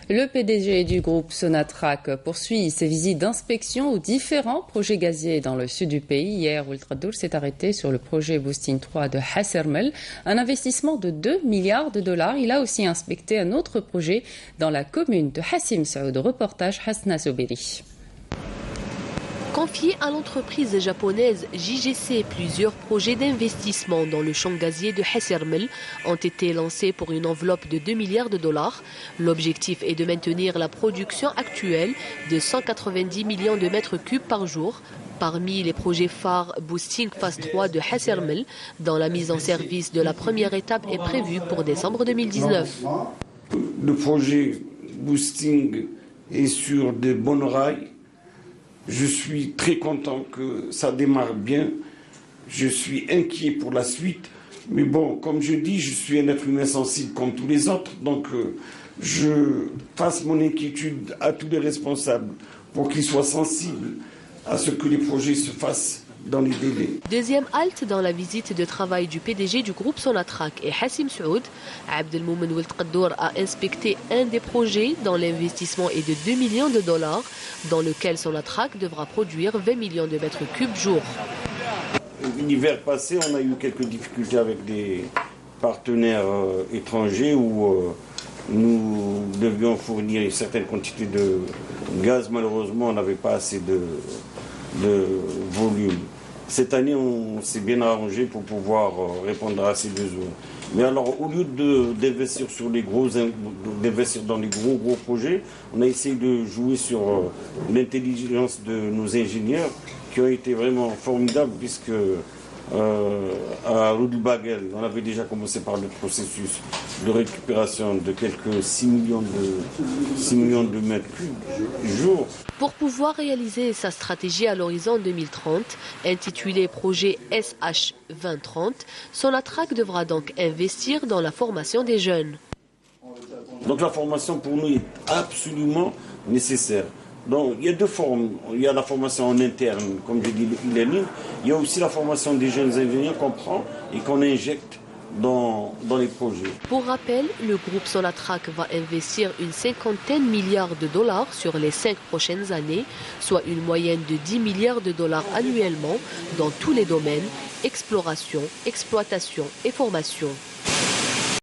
Le PDG du groupe Sonatrach poursuit ses visites d'inspection aux différents projets gaziers dans le sud du pays. Hier, Ould Qaddour s'est arrêté sur le projet Boosting 3 de Hassermel, un investissement de 2 milliards de dollars. Il a aussi inspecté un autre projet dans la commune de Hassim Saoud. Reportage Hasna Soberi. Confié à l'entreprise japonaise JGC, plusieurs projets d'investissement dans le champ gazier de Hassermel ont été lancés pour une enveloppe de 2 milliards de dollars. L'objectif est de maintenir la production actuelle de 190 millions de mètres cubes par jour. Parmi les projets phares, Boosting Phase 3 de Hassermel, dont la mise en service de la première étape est prévue pour décembre 2019. Le projet Boosting est sur de bonnes rails. Je suis très content que ça démarre bien. Je suis inquiet pour la suite. Mais bon, comme je dis, je suis un être humain sensible comme tous les autres. Donc, je passe mon inquiétude à tous les responsables pour qu'ils soient sensibles à ce que les projets se fassent dans les délais. Deuxième halte dans la visite de travail du PDG du groupe Sonatrach et Hassim Saoud. Abdelmoumen Ould Qaddour a inspecté un des projets dont l'investissement est de 2 millions de dollars, dans lequel Sonatrach devra produire 20 millions de mètres cubes jour. L'hiver passé, on a eu quelques difficultés avec des partenaires étrangers où nous devions fournir une certaine quantité de gaz. Malheureusement, on n'avait pas assez de volume. Cette année, on s'est bien arrangé pour pouvoir répondre à ces besoins. Mais alors, au lieu d'investir d'investir dans les gros projets, on a essayé de jouer sur l'intelligence de nos ingénieurs qui ont été vraiment formidables puisque à Roudel-Bagel, on avait déjà commencé par le processus de récupération de quelques 6 millions de mètres cubes jour. Pour pouvoir réaliser sa stratégie à l'horizon 2030, intitulée projet SH 2030, Sonatrach devra donc investir dans la formation des jeunes. Donc la formation pour nous est absolument nécessaire. Donc il y a deux formes. Il y a la formation en interne, comme je dis, e-learning. Il y a aussi la formation des jeunes ingénieurs qu'on prend et qu'on injecte dans les projets. Pour rappel, le groupe Sonatrach va investir une 50aine de milliards de dollars sur les 5 prochaines années, soit une moyenne de 10 milliards de dollars annuellement dans tous les domaines, exploration, exploitation et formation.